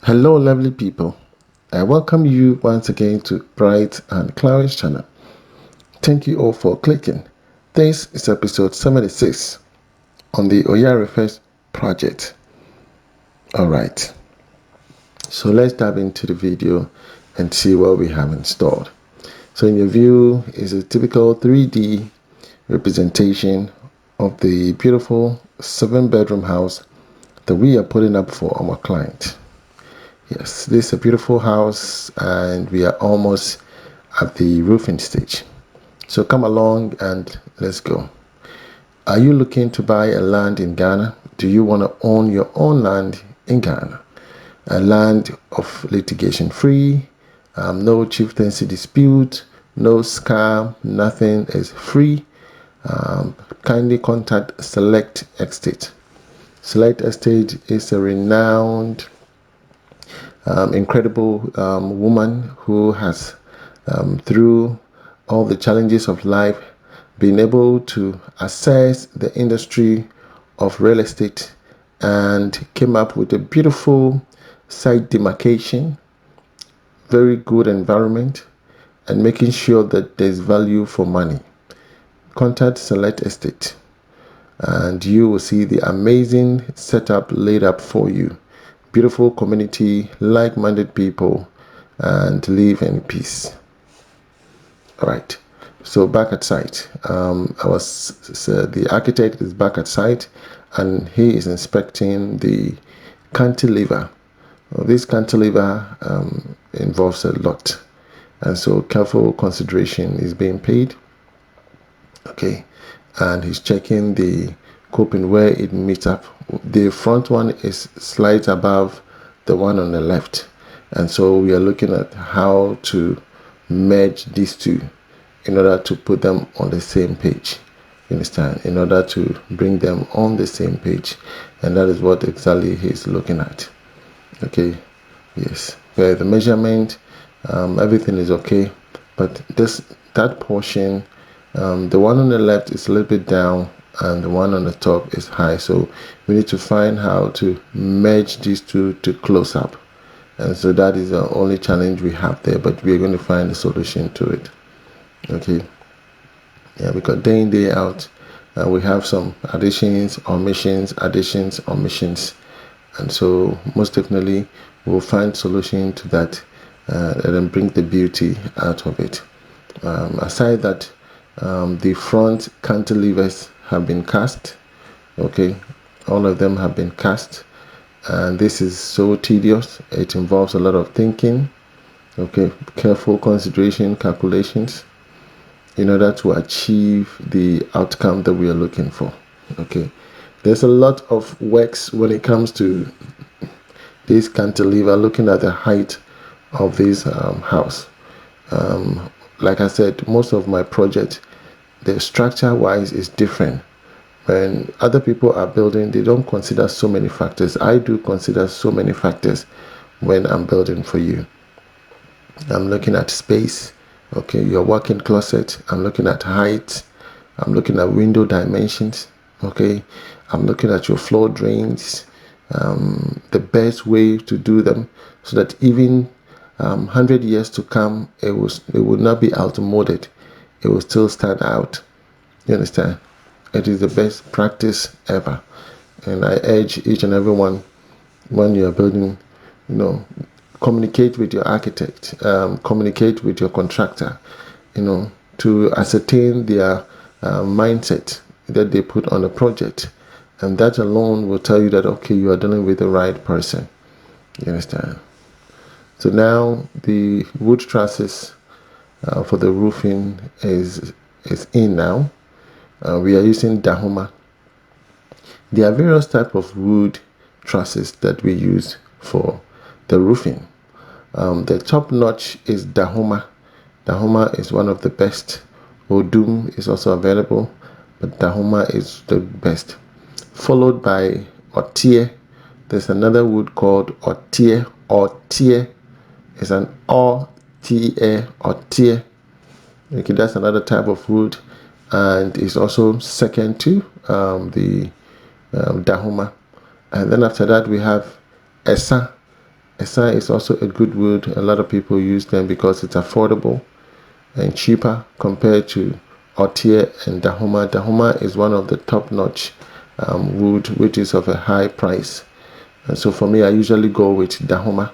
Hello lovely people, I welcome you once again to Bright and Clara's channel. Thank you all for clicking. This is episode 76 on the Oyarifa project. Alright, so let's dive into the video and see what we have installed. So in your view is a typical 3D representation of the beautiful 7-bedroom house that we are putting up for our client. Yes, this is a beautiful house and we are almost at the roofing stage. So come along and let's go. Are you looking to buy a land in Ghana? Do you want to own your own land in Ghana? A land of litigation free, no chieftaincy dispute, no scam, nothing is free. Kindly contact Select Estate. Select Estate is a renowned incredible woman who has, through all the challenges of life, been able to assess the industry of real estate and came up with a beautiful site demarcation, very good environment, and making sure that there's value for money. Contact Select Estate and you will see the amazing setup laid up for you. Beautiful community, like-minded people, and live in peace. All right, so back at site, the architect is back at site and he is inspecting the cantilever. This cantilever involves a lot, and so careful consideration is being paid. Okay, and he's checking the coping where it meets up. The front one is slight above the one on the left, and so we are looking at how to merge these two in order to put them on the same page. You understand? In order to bring them on the same page, and that is what exactly he's looking at. Okay, yes, where the measurement, everything is okay, but that portion, the one on the left is a little bit down and the one on the top is high, so we need to find how to merge these two to close up. And so that is the only challenge we have there, but we're going to find a solution to it. Okay, yeah, because day in day out we have some additions, omissions, and so most definitely we'll find solution to that and then bring the beauty out of it. Aside that, the front cantilevers have been cast. Okay, all of them have been cast, and this is so tedious. It involves a lot of thinking. Okay, careful consideration, calculations in order to achieve the outcome that we are looking for. Okay, there's a lot of works when it comes to this cantilever, looking at the height of this house. Like I said, most of my project, the structure wise is different. When other people are building, they don't consider so many factors. I do consider so many factors when I'm building for you. I'm looking at space, okay, your walk-in closet. I'm looking at height. I'm looking at window dimensions, okay. I'm looking at your floor drains, the best way to do them so that even 100 years to come, it would not be outmoded. It will still stand out. You understand? It is the best practice ever, and I urge each and everyone, when you are building, communicate with your architect, communicate with your contractor, to ascertain their mindset that they put on the project, and that alone will tell you that okay, you are dealing with the right person. You understand? So now the wood trusses for the roofing is in now. We are using Dahoma. There are various types of wood trusses that we use for the roofing. The top notch is Dahoma. Dahoma is one of the best. Odum is also available, but Dahoma is the best. Followed by Otie. There's another wood called Otie. Otie is an O-T-A, Otie. Okay, that's another type of wood, and it's also second to the Dahoma. And then after that we have Esa. Asai is also a good wood. A lot of people use them because it's affordable and cheaper compared to Otier and Dahoma. Dahoma is one of the top-notch wood, which is of a high price. And so for me, I usually go with Dahoma.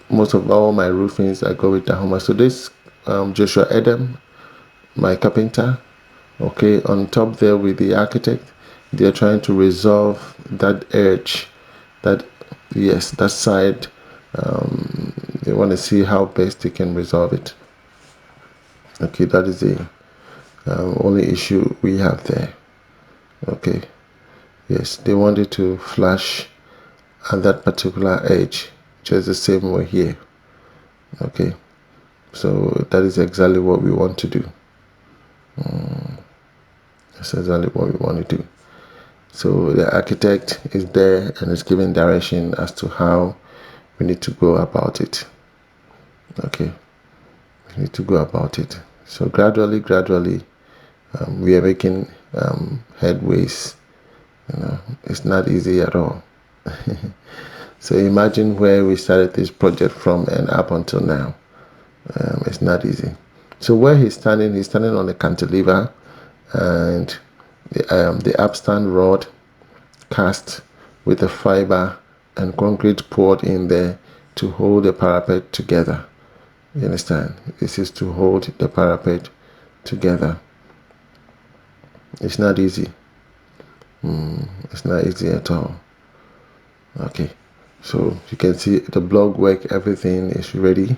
Most of all my roofings, I go with Dahoma. So this Joshua Adam, my carpenter, okay, on top there with the architect, they're trying to resolve that edge, that, yes, that side. They want to see how best they can resolve it. Okay, that is the only issue we have there. Okay, yes, they wanted to flash at that particular edge, just the same way here. Okay, so that is exactly what we want to do. That's exactly what we want to do. So the architect is there and is giving direction as to how we need to go about it. Okay, we need to go about it. So gradually, we are making headways. It's not easy at all. So imagine where we started this project from and up until now. It's not easy. So where he's standing on a cantilever, and the upstand rod cast with the fiber and concrete poured in there to hold the parapet together. You understand? This is to hold the parapet together. It's not easy. It's not easy at all. Okay, so you can see the block work, everything is ready.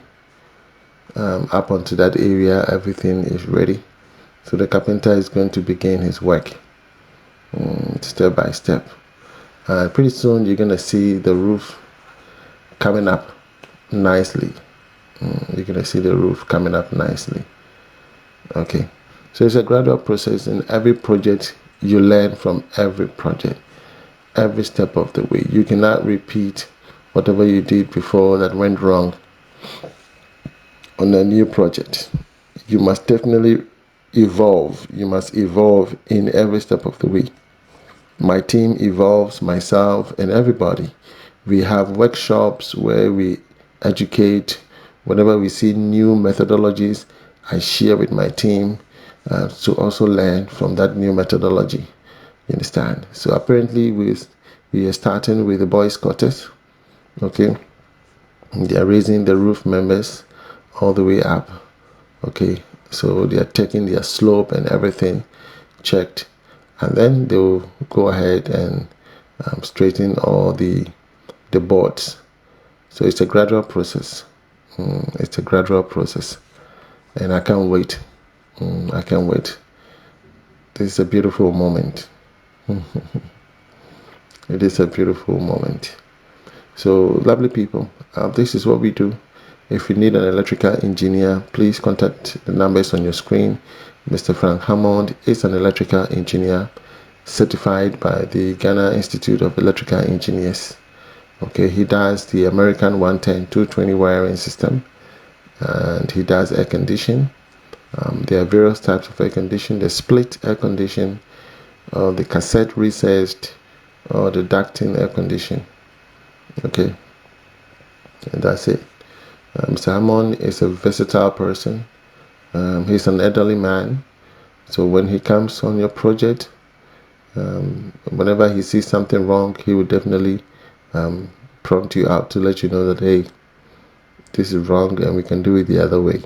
Up onto that area, everything is ready. So the carpenter is going to begin his work step by step. Pretty soon you're going to see the roof coming up nicely. You're going to see the roof coming up nicely. Okay, so it's a gradual process. In every project, you learn from every project, every step of the way. You cannot repeat whatever you did before that went wrong on a new project. You must definitely evolve. You must evolve in every step of the way. My team evolves, myself and everybody. We have workshops where we educate. Whenever we see new methodologies, I share with my team to also learn from that new methodology. You understand? So apparently we are starting with the boys' quarters. Okay, they are raising the roof members all the way up. Okay, so they are taking their slope and everything checked, and then they'll go ahead and straighten all the boards. So it's a gradual process. It's a gradual process, and I can't wait. I can't wait. This is a beautiful moment. It is a beautiful moment. So, lovely people, this is what we do. If you need an electrical engineer, please contact the numbers on your screen. Mr. Frank Hammond is an electrical engineer certified by the Ghana Institute of Electrical Engineers. Okay, he does the American 110-220 wiring system, and he does air conditioning. There are various types of air conditioning: the split air conditioning, or the cassette recessed, or the ducting air conditioning. Okay, and that's it. Mr. Hammond is a versatile person. He's an elderly man, so when he comes on your project, whenever he sees something wrong, he will definitely prompt you out to let you know that, hey, this is wrong and we can do it the other way.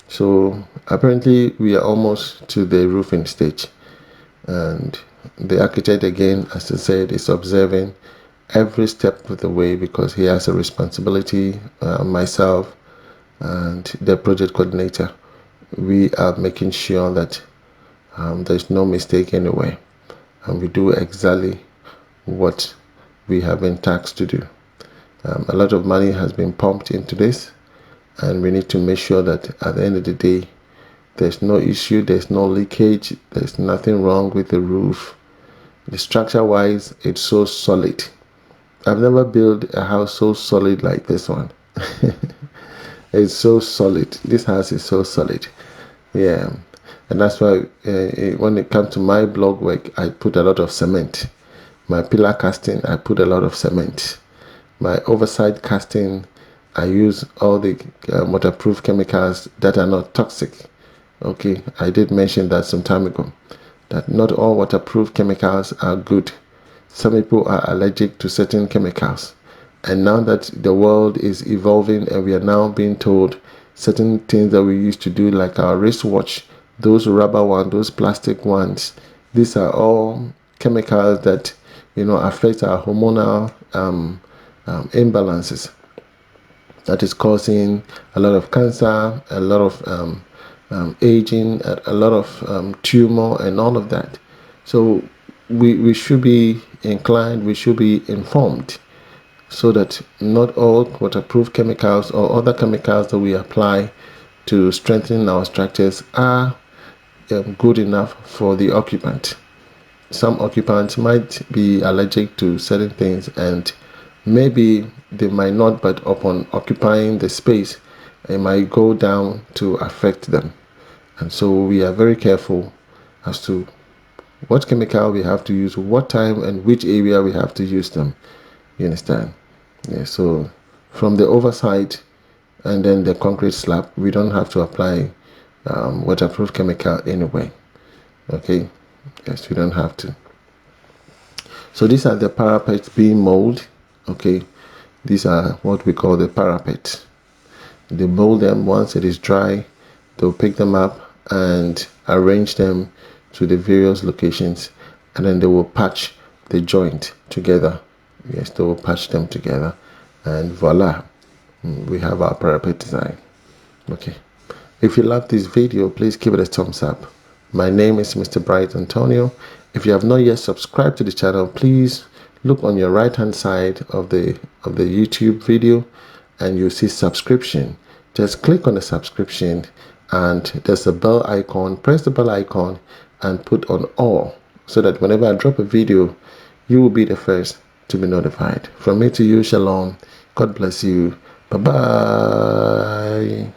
So apparently we are almost to the roofing stage, and the architect, again, as I said, is observing every step of the way because he has a responsibility. Myself and the project coordinator, we are making sure that there's no mistake anywhere, and we do exactly what we have been tasked to do. A lot of money has been pumped into this, and we need to make sure that at the end of the day, there's no issue, there's no leakage, there's nothing wrong with the roof. The structure wise, it's so solid. I've never built a house so solid like this one. It's so solid. This house is so solid. Yeah, and that's why when it comes to my block work, I put a lot of cement. My pillar casting, I put a lot of cement. my oversight casting, I use all the waterproof chemicals that are not toxic. Okay, I did mention that some time ago, that not all waterproof chemicals are good. Some people are allergic to certain chemicals. And now that the world is evolving and we are now being told certain things that we used to do, like our wristwatch, those rubber ones, those plastic ones, these are all chemicals that, affect our hormonal imbalances. That is causing a lot of cancer, a lot of aging, a lot of tumor, and all of that. So we should be inclined, we should be informed, so that not all waterproof chemicals or other chemicals that we apply to strengthen our structures are good enough for the occupant. Some occupants might be allergic to certain things, and maybe they might not, but upon occupying the space, it might go down to affect them. And so we are very careful as to what chemical we have to use, what time, and which area we have to use them. You understand? Yeah, so from the oversight and then the concrete slab, we don't have to apply waterproof chemical anyway. Okay, yes, we don't have to. So these are the parapet beam mold. Okay, these are what we call the parapet. They mold them. Once it is dry, they'll pick them up and arrange them to the various locations, and then they will patch the joint together. Yes, they will patch them together, and voila, we have our parapet design. Okay, if you love this video, please give it a thumbs up. My name is Mr. Bright Antonio. If you have not yet subscribed to the channel, please look on your right hand side of the YouTube video and you see subscription. Just click on the subscription and there's a bell icon. Press the bell icon and put on all, so that whenever I drop a video, you will be the first to be notified. From me to you, shalom. God bless you. Bye bye.